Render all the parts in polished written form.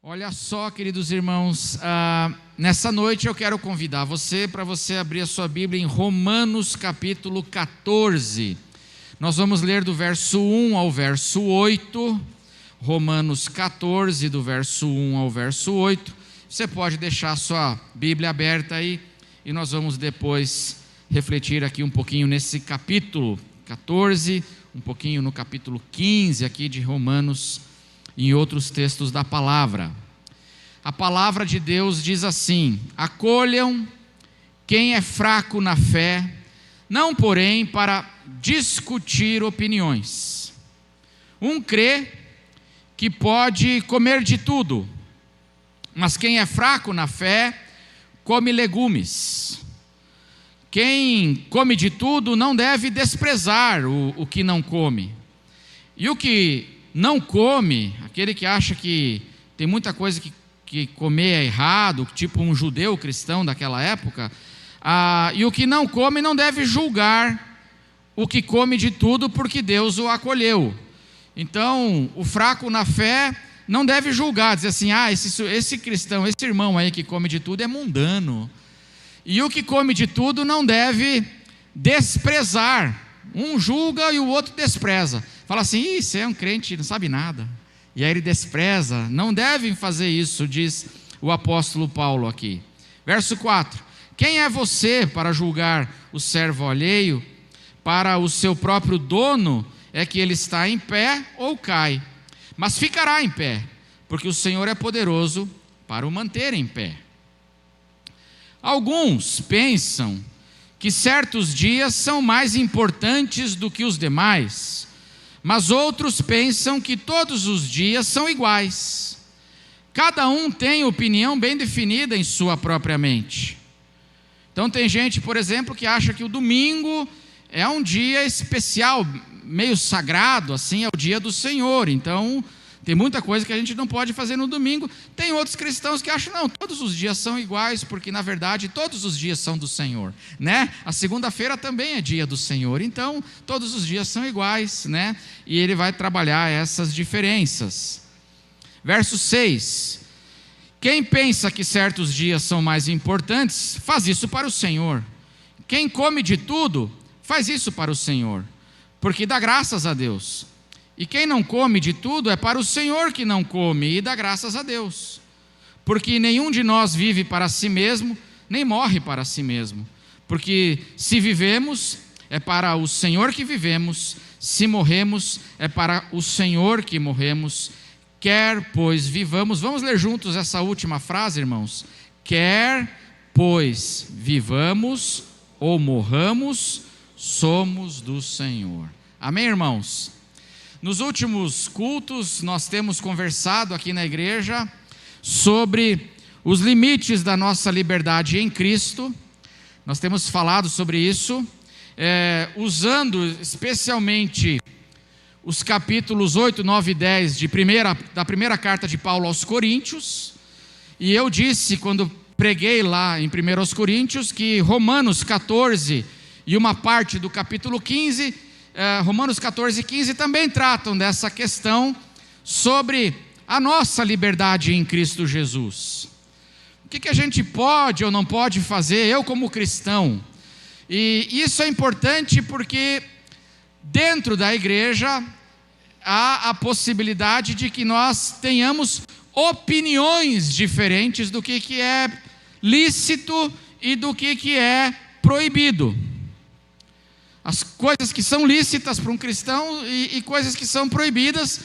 Olha só, queridos irmãos, nessa noite eu quero convidar você para você abrir a sua Bíblia em Romanos capítulo 14. Nós vamos ler do verso 1 ao verso 8, Romanos 14, do verso 1 ao verso 8. Você pode deixar a sua Bíblia aberta aí e nós vamos depois refletir aqui um pouquinho nesse capítulo 14, um pouquinho no capítulo 15 aqui de Romanos, em outros textos da palavra. A palavra de Deus diz assim: acolham quem é fraco na fé, não porém para discutir opiniões. Um crê que pode comer de tudo, mas quem é fraco na fé, come legumes. Quem come de tudo não deve desprezar o que não come. E o que não come, aquele que acha que tem muita coisa que comer é errado, tipo um judeu cristão daquela época, e o que não come não deve julgar o que come de tudo, porque Deus o acolheu. Então, o fraco na fé não deve julgar, dizer assim, esse cristão, esse irmão aí que come de tudo é mundano. E o que come de tudo não deve desprezar. Um julga e o outro despreza. Fala assim, você é um crente, não sabe nada. E aí ele despreza. Não devem fazer isso, diz o apóstolo Paulo aqui. Verso 4. Quem é você para julgar o servo alheio? Para o seu próprio dono é que ele está em pé ou cai. Mas ficará em pé, porque o Senhor é poderoso para o manter em pé. Alguns pensam que certos dias são mais importantes do que os demais, mas outros pensam que todos os dias são iguais. Cada um tem opinião bem definida em sua própria mente. Então tem gente, por exemplo, que acha que o domingo é um dia especial, meio sagrado, assim, é o dia do Senhor. Então tem muita coisa que a gente não pode fazer no domingo. Tem outros cristãos que acham, não, todos os dias são iguais, porque na verdade todos os dias são do Senhor, né? A segunda-feira também é dia do Senhor, então todos os dias são iguais, né? E ele vai trabalhar essas diferenças. Verso 6. Quem pensa que certos dias são mais importantes, faz isso para o Senhor. Quem come de tudo, faz isso para o Senhor, porque dá graças a Deus. E quem não come de tudo é para o Senhor que não come e dá graças a Deus. Porque nenhum de nós vive para si mesmo, nem morre para si mesmo. Porque se vivemos, é para o Senhor que vivemos. Se morremos, é para o Senhor que morremos. Quer, pois, vivamos. Vamos ler juntos essa última frase, irmãos. Quer, pois, vivamos ou morramos, somos do Senhor. Amém, irmãos? Nos últimos cultos, nós temos conversado aqui na igreja sobre os limites da nossa liberdade em Cristo. Nós temos falado sobre isso, usando especialmente os capítulos 8, 9 e 10 da primeira carta de Paulo aos Coríntios. E eu disse, quando preguei lá em 1 Coríntios, que Romanos 14 e uma parte do capítulo 15... Romanos 14 e 15 também tratam dessa questão sobre a nossa liberdade em Cristo Jesus. O que a gente pode ou não pode fazer, eu como cristão. E isso é importante porque dentro da igreja há a possibilidade de que nós tenhamos opiniões diferentes do que é lícito e do que é proibido. As coisas que são lícitas para um cristão e coisas que são proibidas,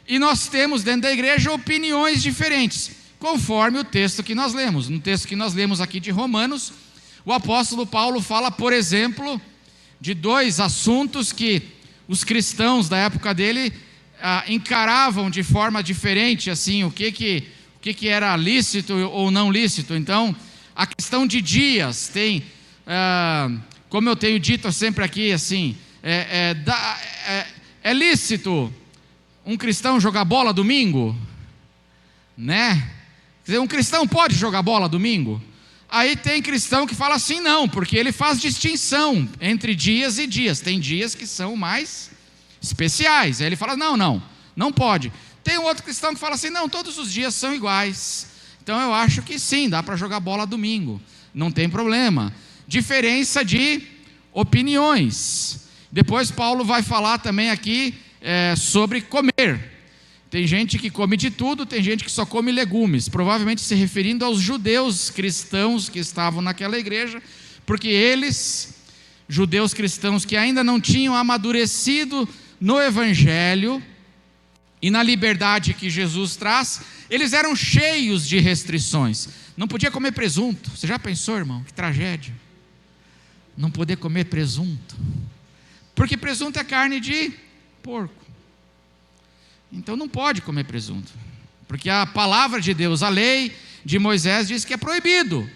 e nós temos dentro da igreja opiniões diferentes, conforme o texto que nós lemos. No texto que nós lemos aqui de Romanos, o apóstolo Paulo fala, por exemplo, de dois assuntos que os cristãos da época dele encaravam de forma diferente, assim, o que era lícito ou não lícito. Então, a questão de dias tem... como eu tenho dito sempre aqui, assim, é lícito um cristão jogar bola domingo? Né? Quer dizer, um cristão pode jogar bola domingo? Aí tem cristão que fala assim, não, porque ele faz distinção entre dias e dias. Tem dias que são mais especiais. Aí ele fala, não pode. Tem um outro cristão que fala assim, não, todos os dias são iguais. Então eu acho que sim, dá para jogar bola domingo, não tem problema. Diferença de opiniões. Depois Paulo vai falar também aqui sobre comer. Tem gente que come de tudo, tem gente que só come legumes, provavelmente se referindo aos judeus cristãos que estavam naquela igreja, porque eles, judeus cristãos que ainda não tinham amadurecido no evangelho e na liberdade que Jesus traz, eles eram cheios de restrições. Não podia comer presunto. Você já pensou, irmão? Que tragédia. Não poder comer presunto. Porque presunto é carne de porco. Então não pode comer presunto. Porque a palavra de Deus, a lei de Moisés diz que é proibido.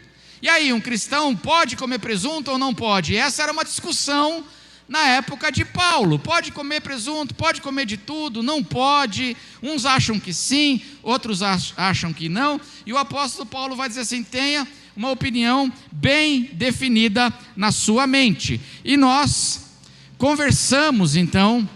E aí, um cristão pode comer presunto ou não pode? Essa era uma discussão na época de Paulo. Pode comer presunto, pode comer de tudo, não pode. Uns acham que sim, outros acham que não. E o apóstolo Paulo vai dizer assim, tenha uma opinião bem definida na sua mente. E nós conversamos então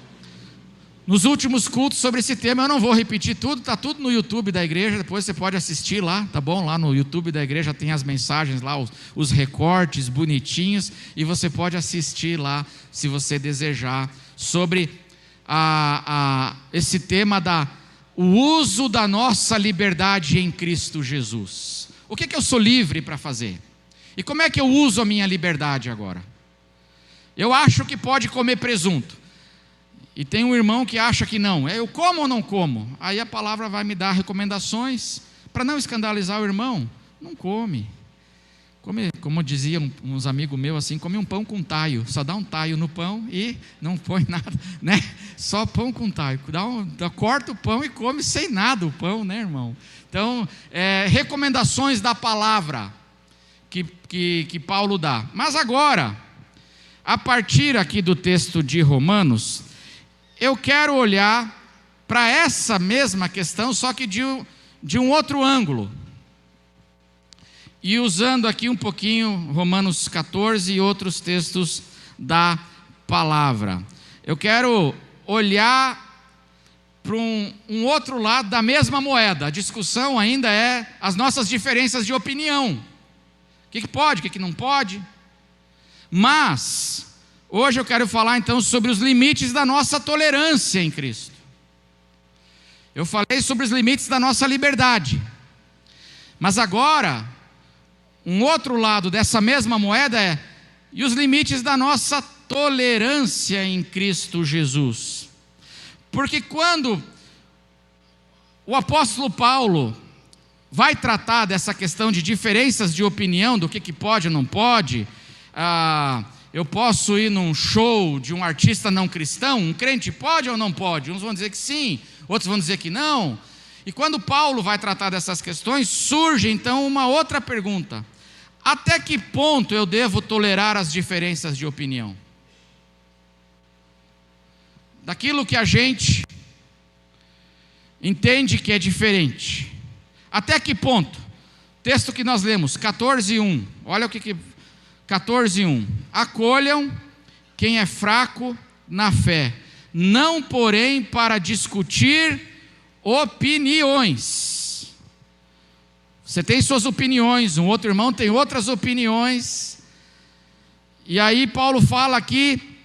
nos últimos cultos sobre esse tema. Eu não vou repetir tudo, está tudo no YouTube da igreja, depois você pode assistir lá, tá bom? Lá no YouTube da igreja tem as mensagens lá, os recortes bonitinhos, e você pode assistir lá, se você desejar, sobre esse tema o uso da nossa liberdade em Cristo Jesus. O que eu sou livre para fazer? E como é que eu uso a minha liberdade agora? Eu acho que pode comer presunto. E tem um irmão que acha que não. Eu como ou não como? Aí a palavra vai me dar recomendações para não escandalizar o irmão. Não come. Come, como diziam uns amigos meus assim, come um pão com taio. Só dá um taio no pão e não põe nada, né? Só pão com taio. Corta o pão e come sem nada o pão, né, irmão? Então, recomendações da palavra que Paulo dá. Mas agora, a partir aqui do texto de Romanos, eu quero olhar para essa mesma questão, só que de um outro ângulo. E usando aqui um pouquinho Romanos 14 e outros textos da palavra. Eu quero olhar para um outro lado da mesma moeda. A discussão ainda é as nossas diferenças de opinião. O que pode, o que não pode. Mas hoje eu quero falar então sobre os limites da nossa tolerância em Cristo. Eu falei sobre os limites da nossa liberdade. Mas agora, um outro lado dessa mesma moeda e os limites da nossa tolerância em Cristo Jesus. Porque quando o apóstolo Paulo vai tratar dessa questão de diferenças de opinião, do que pode ou não pode, eu posso ir num show de um artista não cristão, um crente pode ou não pode? Uns vão dizer que sim, outros vão dizer que não. E quando Paulo vai tratar dessas questões, surge então uma outra pergunta: até que ponto eu devo tolerar as diferenças de opinião? Daquilo que a gente entende que é diferente. Até que ponto? Texto que nós lemos, 14:1. Olha o que 14:1. Acolham quem é fraco na fé, não porém para discutir opiniões. Você tem suas opiniões, um outro irmão tem outras opiniões. E aí Paulo fala aqui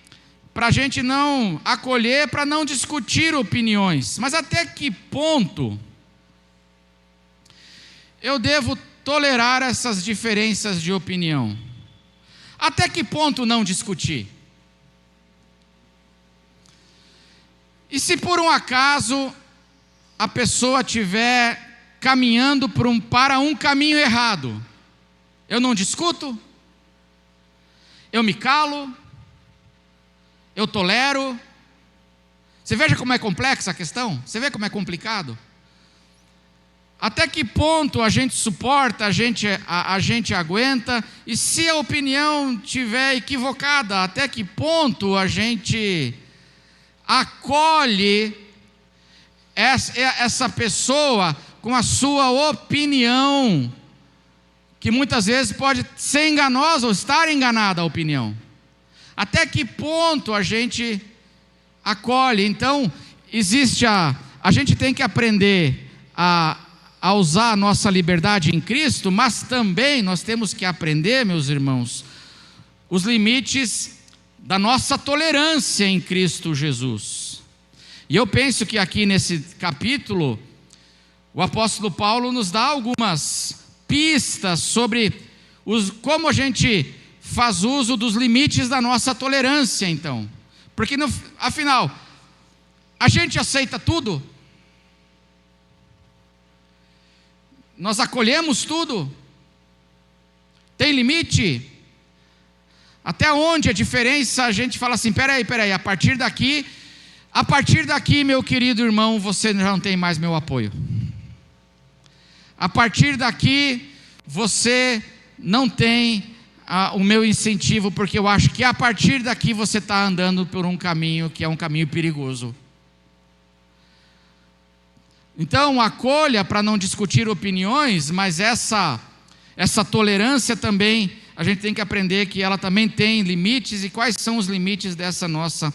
para a gente não acolher, para não discutir opiniões. Mas até que ponto eu devo tolerar essas diferenças de opinião? Até que ponto não discutir? E se por um acaso a pessoa estiver caminhando para um caminho errado, eu não discuto? Eu me calo? Eu tolero? Você veja como é complexa a questão? Você vê como é complicado? Até que ponto a gente suporta, a gente aguenta? E se a opinião estiver equivocada, até que ponto a gente acolhe essa pessoa com a sua opinião, que muitas vezes pode ser enganosa ou estar enganada a opinião? Até que ponto a gente acolhe? Então, existe a gente tem que aprender a usar a nossa liberdade em Cristo, mas também nós temos que aprender, meus irmãos, os limites da nossa tolerância em Cristo Jesus. E eu penso que aqui nesse capítulo, o apóstolo Paulo nos dá algumas pistas sobre como a gente faz uso dos limites da nossa tolerância, então. Porque, afinal, a gente aceita tudo? Nós acolhemos tudo? Tem limite? Até onde a diferença, a gente fala assim, peraí, a partir daqui, meu querido irmão, você já não tem mais meu apoio. A partir daqui, você não tem o meu incentivo, porque eu acho que a partir daqui você está andando por um caminho que é um caminho perigoso. Então, acolha para não discutir opiniões, mas essa tolerância também, a gente tem que aprender que ela também tem limites, e quais são os limites dessa nossa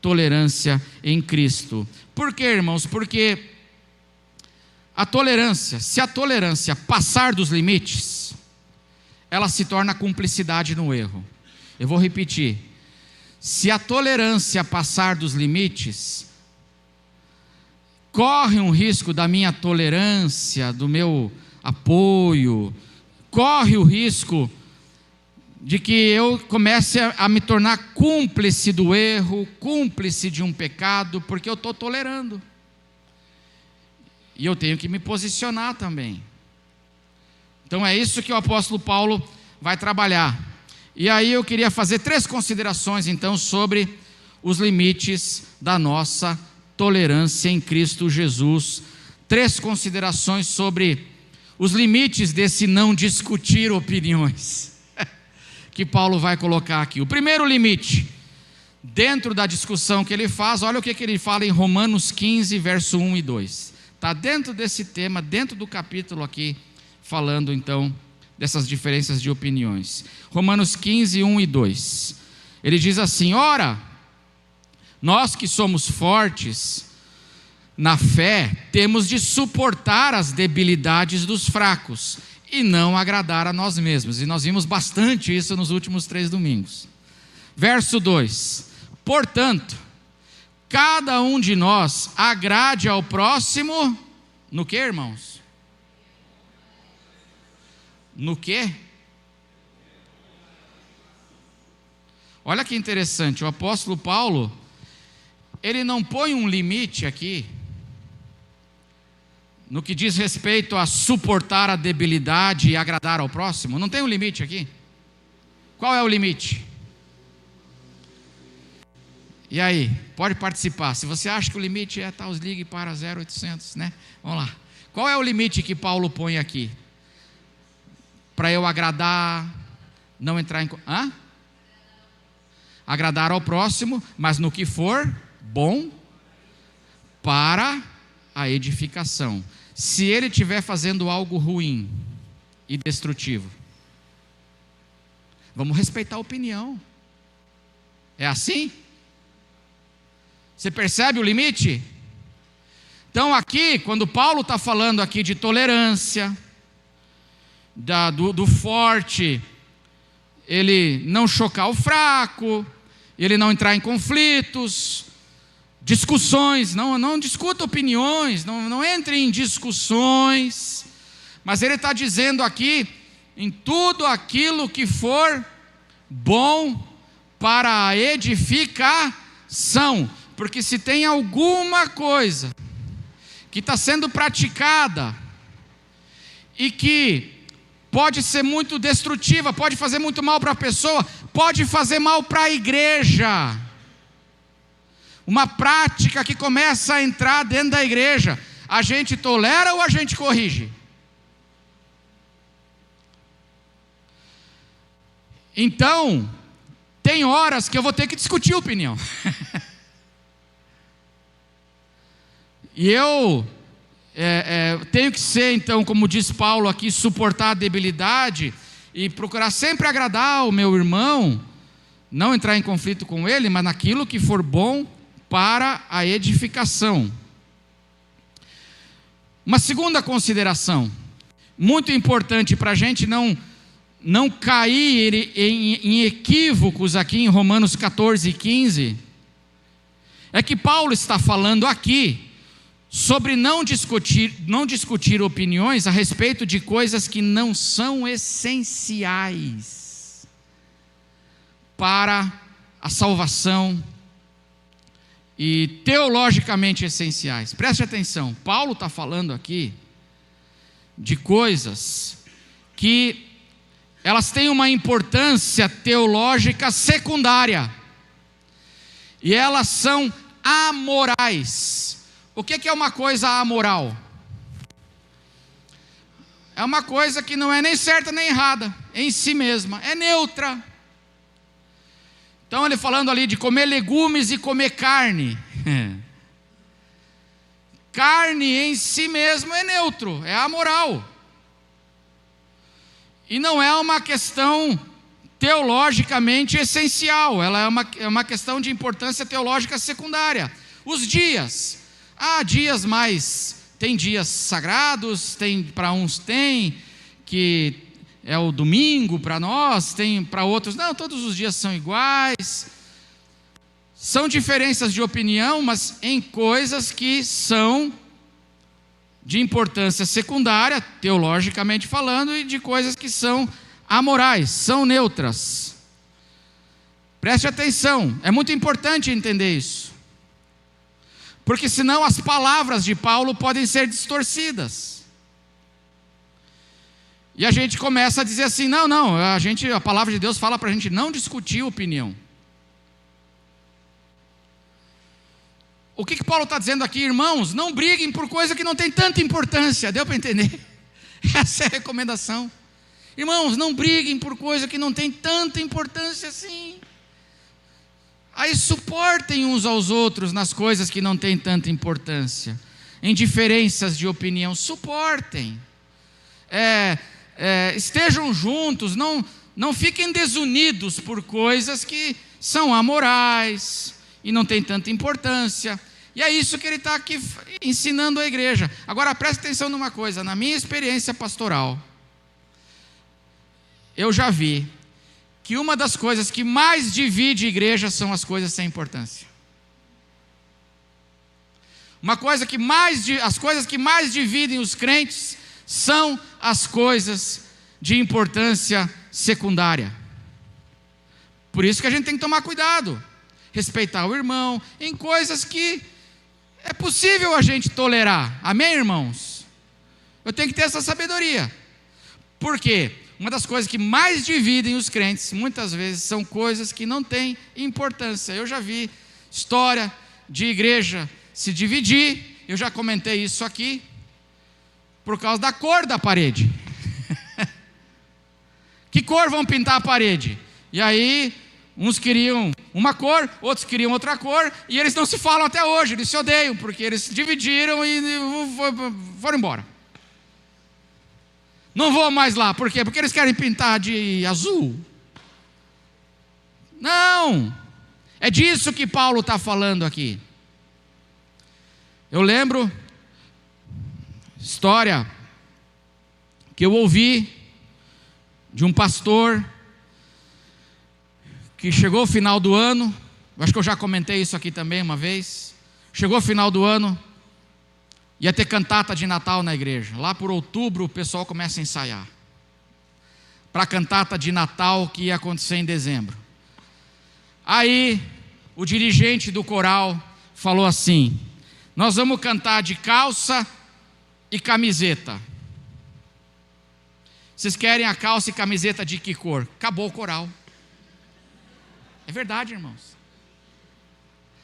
tolerância em Cristo. Por quê, irmãos? Porque se a tolerância passar dos limites, ela se torna cumplicidade no erro. Eu vou repetir. Se a tolerância passar dos limites, corre um risco da minha tolerância, do meu apoio, corre o risco de que eu comece a me tornar cúmplice do erro, cúmplice de um pecado, porque eu estou tolerando. E eu tenho que me posicionar também. Então é isso que o apóstolo Paulo vai trabalhar. E aí eu queria fazer 3 considerações então sobre os limites da nossa tolerância em Cristo Jesus. 3 considerações sobre os limites desse não discutir opiniões que Paulo vai colocar aqui. O primeiro limite, dentro da discussão que ele faz, olha o que ele fala em Romanos 15, verso 1 e 2. Está dentro desse tema, dentro do capítulo aqui, falando então dessas diferenças de opiniões. Romanos 15, 1 e 2. Ele diz assim: ora, nós que somos fortes na fé, temos de suportar as debilidades dos fracos e não agradar a nós mesmos. E nós vimos bastante isso nos últimos 3 domingos. Verso 2: portanto, cada um de nós agrade ao próximo, no que, irmãos? No que? Olha que interessante, o apóstolo Paulo, ele não põe um limite aqui, no que diz respeito a suportar a debilidade e agradar ao próximo. Não tem um limite aqui. Qual é o limite? E aí, pode participar. Se você acha que o limite é os ligue para 0800, né? Vamos lá. Qual é o limite que Paulo põe aqui? Para eu agradar, não entrar em... agradar ao próximo, mas no que for bom para a edificação. Se ele estiver fazendo algo ruim e destrutivo, vamos respeitar a opinião. É assim? Você percebe o limite? Então aqui, quando Paulo está falando aqui de tolerância, do forte, ele não chocar o fraco, ele não entrar em conflitos, discussões, não discuta opiniões, não entre em discussões, mas ele está dizendo aqui, em tudo aquilo que for bom para a edificação, porque se tem alguma coisa que está sendo praticada e que pode ser muito destrutiva, pode fazer muito mal para a pessoa, pode fazer mal para a igreja, uma prática que começa a entrar dentro da igreja, a gente tolera ou a gente corrige? Então, tem horas que eu vou ter que discutir opinião. E eu tenho que ser, então, como diz Paulo aqui, suportar a debilidade e procurar sempre agradar o meu irmão, não entrar em conflito com ele, mas naquilo que for bom para a edificação. Uma segunda consideração, muito importante para a gente não cair em equívocos aqui em Romanos 14 e 15, é que Paulo está falando aqui sobre não discutir opiniões a respeito de coisas que não são essenciais para a salvação e teologicamente essenciais. Preste atenção, Paulo está falando aqui de coisas que elas têm uma importância teológica secundária e elas são amorais. O que é uma coisa amoral? É uma coisa que não é nem certa nem errada em si mesma, é neutra. Então ele falando ali de comer legumes e comer carne. Carne em si mesmo é neutro, é amoral. E não é uma questão teologicamente essencial, ela é uma questão de importância teológica secundária. Os dias, dias mais, tem dias sagrados, para uns tem, que é o domingo para nós, tem para outros, não, todos os dias são iguais. São diferenças de opinião, mas em coisas que são de importância secundária, teologicamente falando, e de coisas que são amorais, são neutras. Preste atenção, é muito importante entender isso, porque senão as palavras de Paulo podem ser distorcidas, e a gente começa a dizer assim, não, a palavra de Deus fala para a gente não discutir opinião. O que Paulo está dizendo aqui, irmãos? Não briguem por coisa que não tem tanta importância. Deu para entender? Essa é a recomendação. Irmãos, não briguem por coisa que não tem tanta importância assim. Aí suportem uns aos outros nas coisas que não têm tanta importância. Em diferenças de opinião, suportem. Estejam juntos, não fiquem desunidos por coisas que são amorais e não tem tanta importância. E é isso que ele está aqui ensinando à igreja. Agora preste atenção numa coisa, na minha experiência pastoral, eu já vi que uma das coisas que mais divide igreja são as coisas sem importância. As coisas que mais dividem os crentes são as coisas de importância secundária. Por isso que a gente tem que tomar cuidado, respeitar o irmão, em coisas que é possível a gente tolerar. Amém, irmãos? Eu tenho que ter essa sabedoria. Por quê? Uma das coisas que mais dividem os crentes, muitas vezes, são coisas que não têm importância. Eu já vi história de igreja se dividir, eu já comentei isso aqui, por causa da cor da parede. Que cor vão pintar a parede? E aí, uns queriam uma cor, outros queriam outra cor, e eles não se falam até hoje, eles se odeiam, porque eles se dividiram e foram embora. Não vou mais lá, por quê? Porque eles querem pintar de azul. Não, é disso que Paulo está falando aqui. Eu lembro, história que eu ouvi de um pastor que chegou o final do ano, acho que eu já comentei isso aqui também uma vez, chegou o final do ano, ia ter cantata de Natal na igreja, lá por outubro o pessoal começa a ensaiar, para a cantata de Natal que ia acontecer em dezembro. Aí o dirigente do coral falou assim, nós vamos cantar de calça e camiseta. Vocês querem a calça e camiseta de que cor? Acabou o coral. É verdade, irmãos.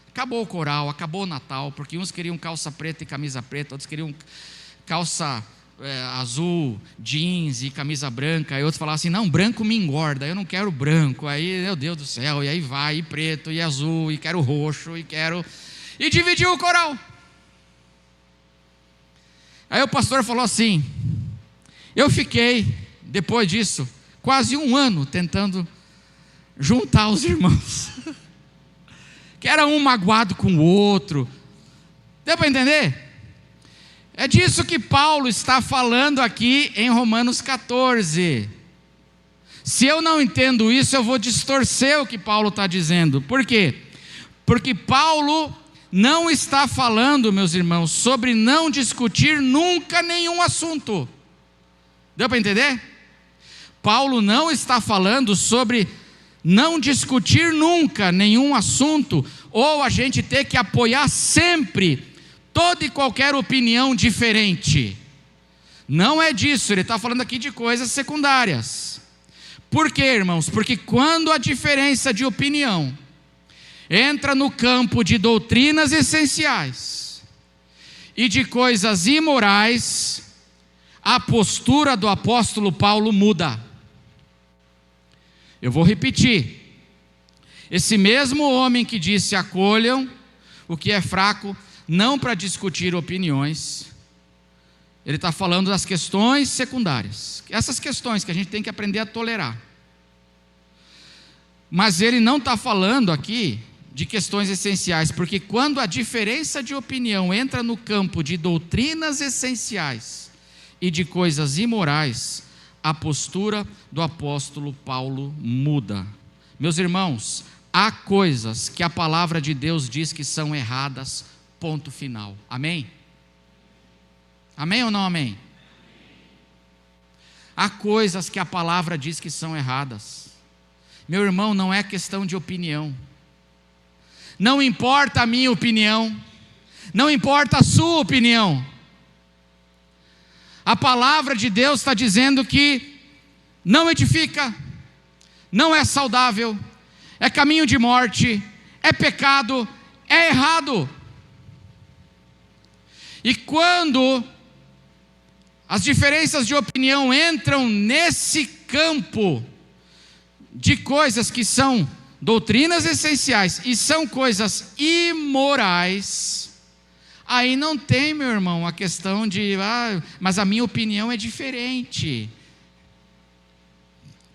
Acabou o coral, acabou o Natal, porque uns queriam calça preta e camisa preta, outros queriam calça azul, jeans e camisa branca, aí outros falavam assim, não, branco me engorda, eu não quero branco, aí, meu Deus do céu, e aí vai, e preto, e azul, e quero roxo, e dividiu o coral. Aí o pastor falou assim, eu fiquei, depois disso, quase um ano tentando juntar os irmãos, que era um magoado com o outro. Deu para entender? É disso que Paulo está falando aqui em Romanos 14. Se eu não entendo isso, eu vou distorcer o que Paulo está dizendo. Por quê? Porque Paulo não está falando, meus irmãos, sobre não discutir nunca nenhum assunto. Deu para entender? Paulo não está falando sobre não discutir nunca nenhum assunto, ou a gente ter que apoiar sempre toda e qualquer opinião diferente. Não é disso, ele está falando aqui de coisas secundárias. Por quê, irmãos? Porque quando a diferença de opinião entra no campo de doutrinas essenciais e de coisas imorais, a postura do apóstolo Paulo muda. Eu vou repetir. Esse mesmo homem que disse: acolham o que é fraco, não para discutir opiniões, ele está falando das questões secundárias, essas questões que a gente tem que aprender a tolerar. Mas ele não está falando aqui de questões essenciais, porque quando a diferença de opinião entra no campo de doutrinas essenciais e de coisas imorais, a postura do apóstolo Paulo muda. Meus irmãos, há coisas que a palavra de Deus diz que são erradas, ponto final. Amém? Amém ou não amém? Há coisas que a palavra diz que são erradas. Meu irmão, não é questão de opinião. Não importa a minha opinião, não importa a sua opinião. A palavra de Deus está dizendo que não edifica, não é saudável, é caminho de morte, é pecado, é errado. E quando as diferenças de opinião entram nesse campo de coisas que são doutrinas essenciais e são coisas imorais, aí não tem, meu irmão, a questão de, mas a minha opinião é diferente.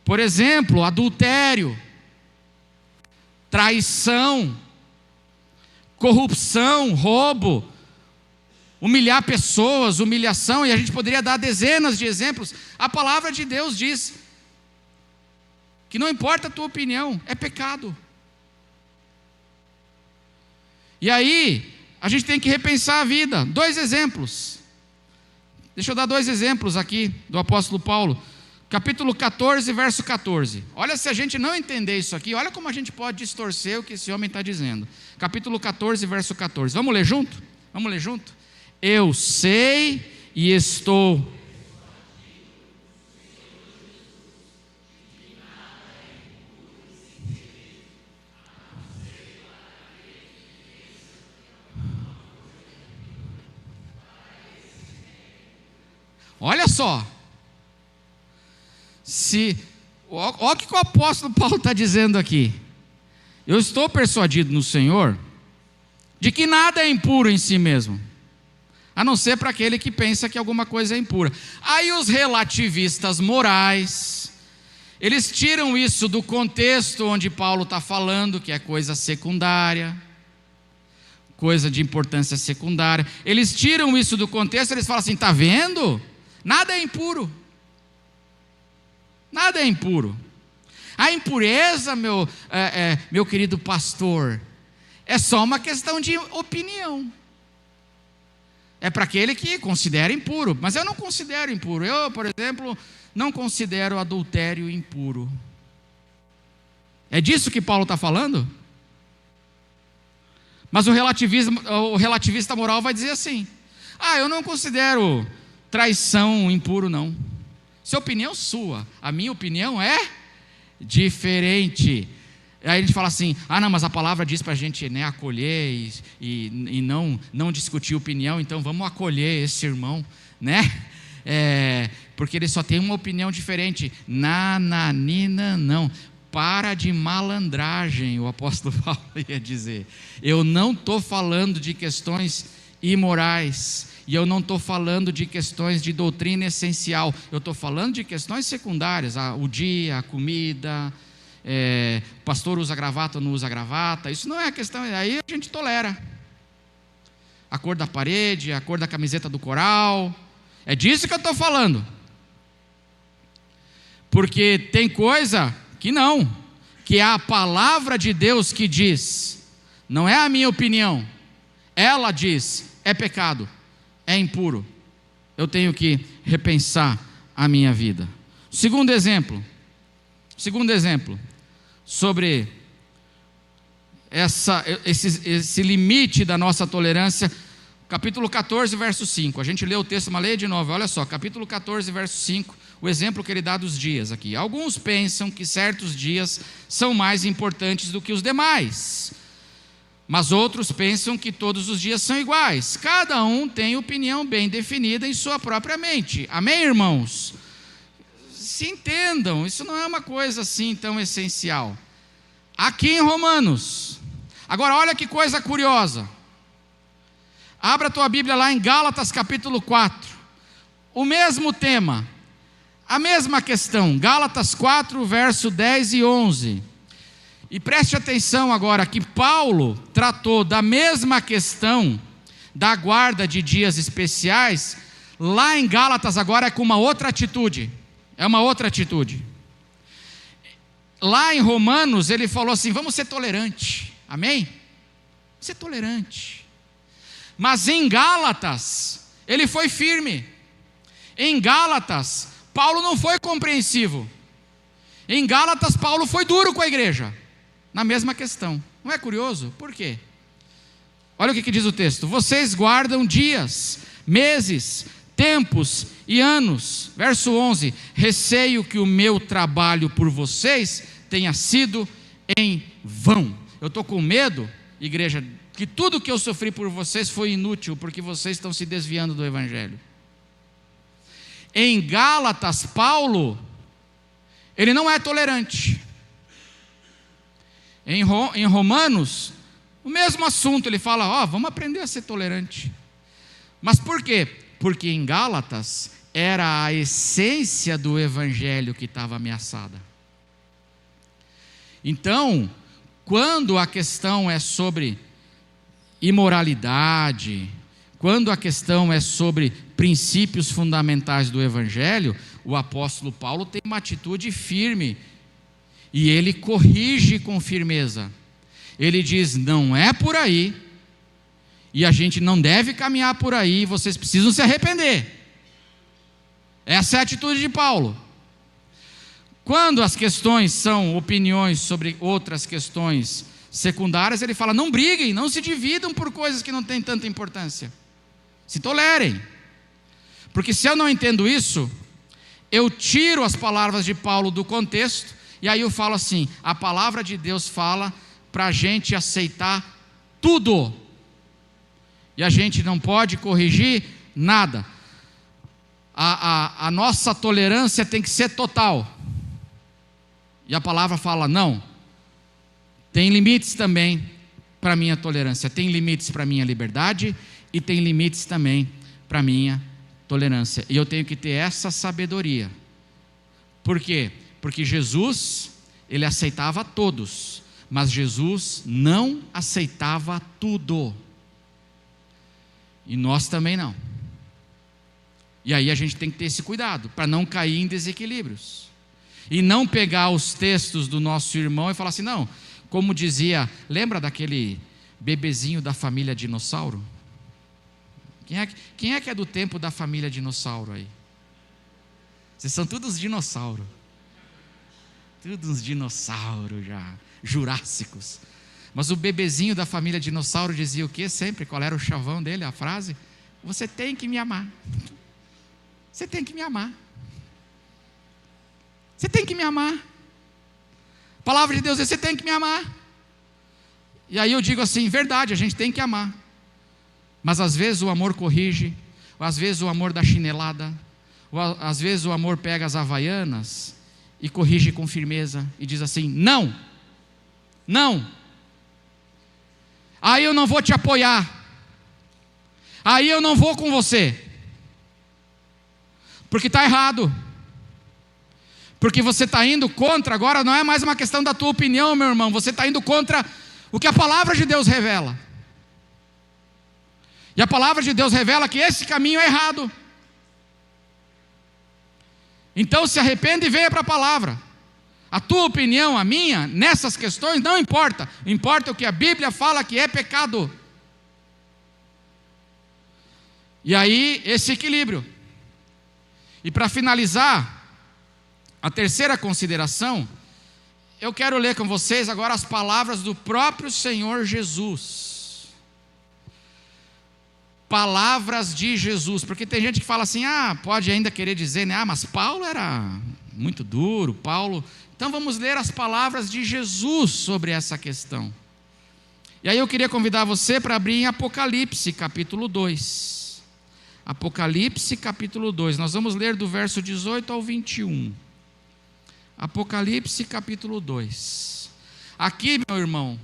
Por exemplo, adultério, traição, corrupção, roubo, humilhar pessoas, humilhação, e a gente poderia dar dezenas de exemplos. A palavra de Deus diz que não importa a tua opinião, é pecado. E aí, a gente tem que repensar a vida. 2 exemplos. Deixa eu dar 2 exemplos aqui do apóstolo Paulo. Capítulo 14, verso 14. Olha, se a gente não entender isso aqui, olha como a gente pode distorcer o que esse homem está dizendo. Capítulo 14, verso 14. Vamos ler junto? Vamos ler junto? Eu sei e estou... Olha só, olha o que o apóstolo Paulo está dizendo aqui. Eu estou persuadido no Senhor de que nada é impuro em si mesmo, a não ser para aquele que pensa que alguma coisa é impura. Aí os relativistas morais, eles tiram isso do contexto onde Paulo está falando, que é coisa secundária, coisa de importância secundária. Eles tiram isso do contexto, eles falam assim: está vendo? Nada é impuro. Nada é impuro. A impureza, meu querido pastor, é só uma questão de opinião. É para aquele que considera impuro. Mas eu não considero impuro. Eu, por exemplo, não considero adultério impuro. É disso que Paulo está falando? Mas o relativista moral vai dizer assim: eu não considero traição impuro, não. Isso é opinião sua. A minha opinião é diferente. Aí a gente fala assim: não, mas a palavra diz para a gente, né, acolher e não discutir opinião, então vamos acolher esse irmão, né? Porque ele só tem uma opinião diferente. Nananina, não. Para de malandragem, o apóstolo Paulo ia dizer. Eu não estou falando de questões imorais, e eu não estou falando de questões de doutrina essencial, eu estou falando de questões secundárias, o dia, a comida, o pastor usa gravata ou não usa gravata, isso não é a questão, aí a gente tolera. a cor da parede, a cor da camiseta do coral. É disso que eu estou falando. Porque tem coisa que não, que é a palavra de Deus que diz, não é a minha opinião. Ela diz, é pecado, é impuro. Eu tenho que repensar a minha vida. Segundo exemplo sobre esse limite da nossa tolerância, capítulo 14, verso 5. A gente lê o texto, mas leia de novo. Olha só, capítulo 14, verso 5, o exemplo que ele dá dos dias aqui. Alguns pensam que certos dias são mais importantes do que os demais, mas outros pensam que todos os dias são iguais. Cada um tem opinião bem definida em sua própria mente. Amém, irmãos? Se entendam, isso não é uma coisa assim tão essencial. Aqui em Romanos, agora olha que coisa curiosa. Abra a tua Bíblia lá em Gálatas capítulo 4. O mesmo tema, a mesma questão. Gálatas 4, verso 10 e 11. E preste atenção agora que Paulo tratou da mesma questão da guarda de dias especiais. Lá em Gálatas agora é com uma outra atitude. É uma outra atitude. Lá em Romanos ele falou assim, vamos ser tolerantes. Amém? Ser tolerante. Mas em Gálatas, ele foi firme. Em Gálatas, Paulo não foi compreensivo. Em Gálatas, Paulo foi duro com a igreja. Na mesma questão. Não é curioso? Por quê? Olha o que diz o texto. Vocês guardam dias, meses, tempos e anos. Verso 11. Receio que o meu trabalho por vocês tenha sido em vão. Eu estou com medo, igreja, que tudo que eu sofri por vocês foi inútil, porque vocês estão se desviando do Evangelho. Em Gálatas, Paulo, ele não é tolerante. Em Romanos, o mesmo assunto, ele fala, vamos aprender a ser tolerante. Mas por quê? Porque em Gálatas, era a essência do Evangelho que estava ameaçada. Então, quando a questão é sobre imoralidade, quando a questão é sobre princípios fundamentais do Evangelho, o apóstolo Paulo tem uma atitude firme, e ele corrige com firmeza. Ele diz, não é por aí, e a gente não deve caminhar por aí, vocês precisam se arrepender. Essa é a atitude de Paulo. Quando as questões são opiniões sobre outras questões secundárias, ele fala, não briguem, não se dividam por coisas que não têm tanta importância. Se tolerem. Porque se eu não entendo isso, eu tiro as palavras de Paulo do contexto, e aí eu falo assim, a palavra de Deus fala para a gente aceitar tudo. E a gente não pode corrigir nada. A nossa tolerância tem que ser total. E a palavra fala, não. Tem limites também para a minha tolerância. Tem limites para a minha liberdade e tem limites também para a minha tolerância. E eu tenho que ter essa sabedoria. Por quê? Porque Jesus, ele aceitava todos, mas Jesus não aceitava tudo. E nós também não. E aí a gente tem que ter esse cuidado, para não cair em desequilíbrios. E não pegar os textos do nosso irmão e falar assim, não, como dizia, lembra daquele bebezinho da família dinossauro? Quem é que é do tempo da família dinossauro aí? Vocês são todos dinossauros. Todos uns dinossauros já, jurássicos. Mas o bebezinho da família dinossauro dizia o quê sempre? Qual era o chavão dele, a frase? Você tem que me amar. Você tem que me amar. Você tem que me amar. A palavra de Deus diz, você tem que me amar. E aí eu digo assim, verdade, a gente tem que amar. Mas às vezes o amor corrige, ou às vezes o amor dá chinelada, ou às vezes o amor pega as havaianas e corrige com firmeza e diz assim, não, não. Aí eu não vou te apoiar. Aí eu não vou com você. Porque está errado. Porque você está indo contra, agora não é mais uma questão da tua opinião, meu irmão. Você está indo contra o que a palavra de Deus revela. E a palavra de Deus revela que esse caminho é errado. Então se arrependa e venha para a palavra. A tua opinião, a minha, nessas questões não importa. Importa o que a Bíblia fala que é pecado. E aí, esse equilíbrio. E para finalizar, a terceira consideração, eu quero ler com vocês agora as palavras do próprio Senhor Jesus. Palavras de Jesus, porque tem gente que fala assim, pode ainda querer dizer, né? Mas Paulo era muito duro, Paulo... Então vamos ler as palavras de Jesus sobre essa questão. E aí eu queria convidar você para abrir em Apocalipse, capítulo 2. Apocalipse, capítulo 2. Nós vamos ler do verso 18 ao 21. Apocalipse, capítulo 2. Aqui, meu irmão,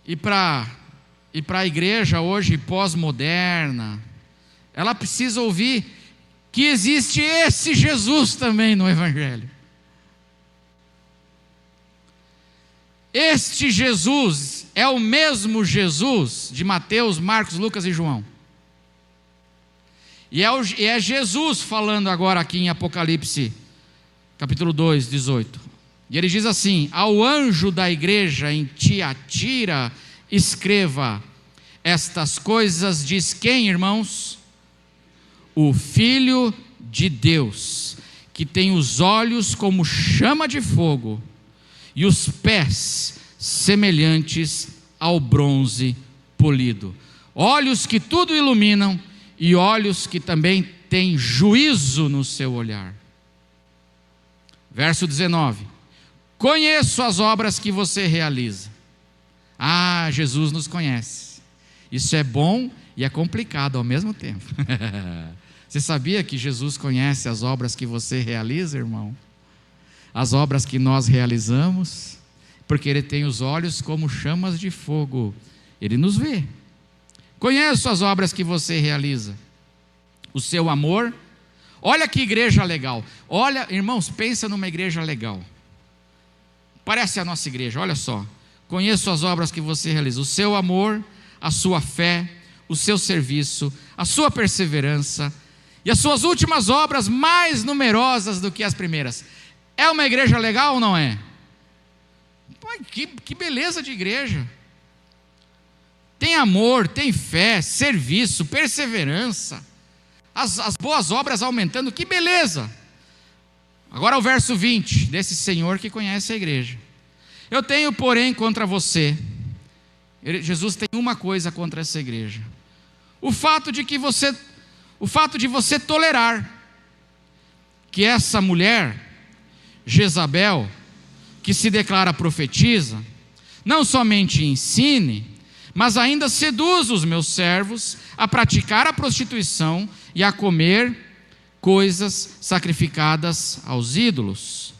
e para a igreja hoje pós-moderna, ela precisa ouvir que existe esse Jesus também no Evangelho. Este Jesus é o mesmo Jesus de Mateus, Marcos, Lucas e João. E é Jesus falando agora aqui em Apocalipse, capítulo 2, 18. E ele diz assim: ao anjo da igreja em Tiatira, escreva: estas coisas diz quem, irmãos? O Filho de Deus, que tem os olhos como chama de fogo, e os pés semelhantes ao bronze polido. Olhos que tudo iluminam, e olhos que também têm juízo no seu olhar. Verso 19. Conheço as obras que você realiza. Jesus nos conhece. Isso é bom e é complicado ao mesmo tempo. Você sabia que Jesus conhece as obras que você realiza, irmão? As obras que nós realizamos, porque Ele tem os olhos como chamas de fogo. Ele nos vê. Conheço as obras que você realiza. O seu amor. Olha que igreja legal. Olha, irmãos, pensa numa igreja legal. Parece a nossa igreja, olha só. Conheço as obras que você realiza. O seu amor, a sua fé, o seu serviço, a sua perseverança e as suas últimas obras mais numerosas do que as primeiras. É uma igreja legal ou não é? Pô, que beleza de igreja. Tem amor, tem fé, serviço, perseverança. As boas obras aumentando, que beleza. Agora o verso 20, desse Senhor que conhece a igreja. Eu tenho, porém, contra você. Jesus tem uma coisa contra essa igreja. O fato de você tolerar que essa mulher, Jezabel, que se declara profetiza, não somente ensine, mas ainda seduz os meus servos a praticar a prostituição e a comer coisas sacrificadas aos ídolos.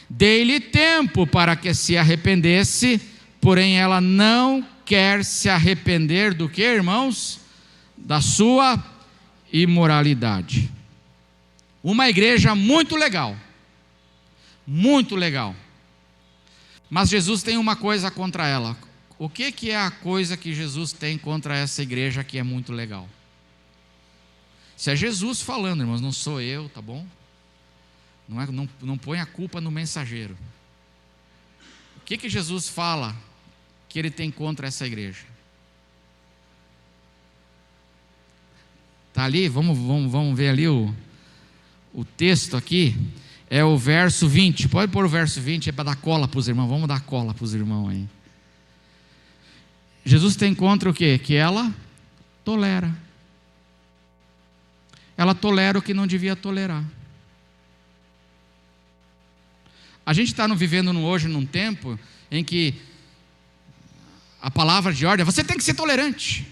Dei-lhe tempo para que se arrependesse, porém ela não quer se arrepender do que, irmãos? Da sua imoralidade. Uma igreja muito legal. Muito legal. Mas Jesus tem uma coisa contra ela. O que é a coisa que Jesus tem contra essa igreja que é muito legal? Isso é Jesus falando, irmãos, não sou eu, tá bom? Não põe a culpa no mensageiro. O que Jesus fala que ele tem contra essa igreja? Está ali, vamos ver ali o texto aqui. É o verso 20, pode pôr o verso 20, é para dar cola para os irmãos, vamos dar cola para os irmãos aí. Jesus tem contra o quê? Que ela tolera. Ela tolera o que não devia tolerar. A gente está vivendo hoje num tempo em que a palavra de ordem é: você tem que ser tolerante.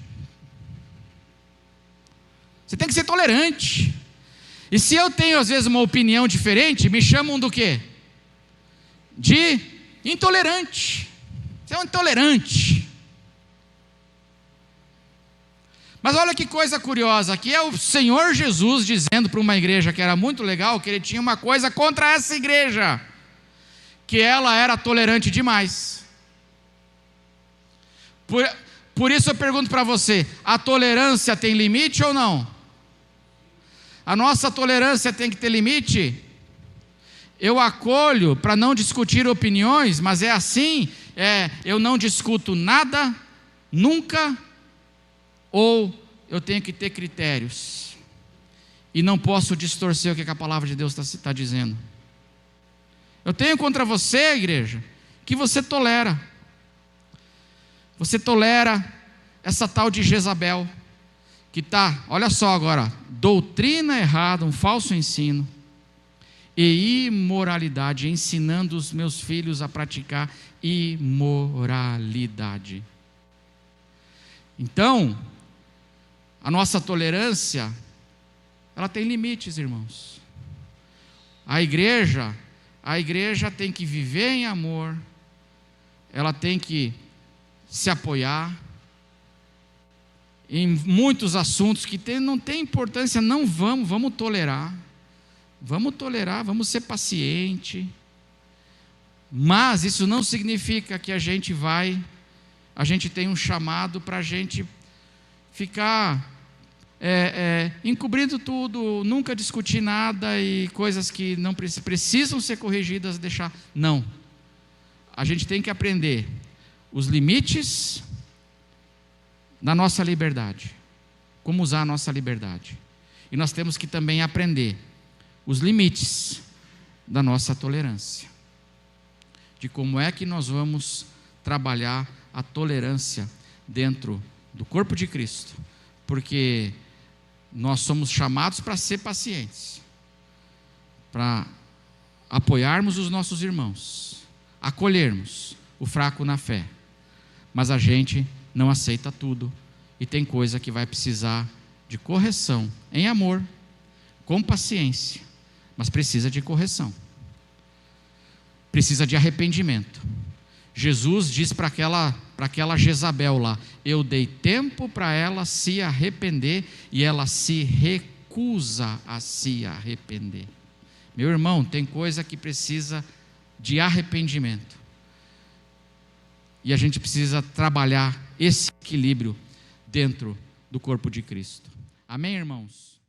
Você tem que ser tolerante. E se eu tenho às vezes uma opinião diferente, me chamam do quê? De intolerante. Você é um intolerante. Mas olha que coisa curiosa, aqui é o Senhor Jesus dizendo para uma igreja que era muito legal, que ele tinha uma coisa contra essa igreja, que ela era tolerante demais. Por isso eu pergunto para você: a tolerância tem limite ou não? A nossa tolerância tem que ter limite? Eu acolho para não discutir opiniões, mas é assim, eu não discuto nada, nunca, ou eu tenho que ter critérios, e não posso distorcer o que a palavra de Deus está dizendo. Eu tenho contra você, igreja, que você tolera essa tal de Jezabel, que está, olha só agora, doutrina errada, um falso ensino, e imoralidade, ensinando os meus filhos a praticar imoralidade. Então, a nossa tolerância, ela tem limites, irmãos. A igreja tem que viver em amor, ela tem que se apoiar em muitos assuntos que não tem importância. Não vamos tolerar, vamos ser paciente, mas isso não significa que a gente tem um chamado para a gente ficar encobrindo tudo, nunca discutir nada, e coisas que não precisam ser corrigidas, deixar. Não, a gente tem que aprender os limites da nossa liberdade, como usar a nossa liberdade, e nós temos que também aprender os limites da nossa tolerância, de como é que nós vamos trabalhar a tolerância dentro do corpo de Cristo, porque nós somos chamados para ser pacientes, para apoiarmos os nossos irmãos, acolhermos o fraco na fé, mas a gente não aceita tudo, e tem coisa que vai precisar de correção, em amor, com paciência, mas precisa de correção, precisa de arrependimento. Jesus diz para aquela Jezabel lá: eu dei tempo para ela se arrepender, e ela se recusa a se arrepender. Meu irmão, tem coisa que precisa de arrependimento, e a gente precisa trabalhar esse equilíbrio dentro do corpo de Cristo. Amém, irmãos?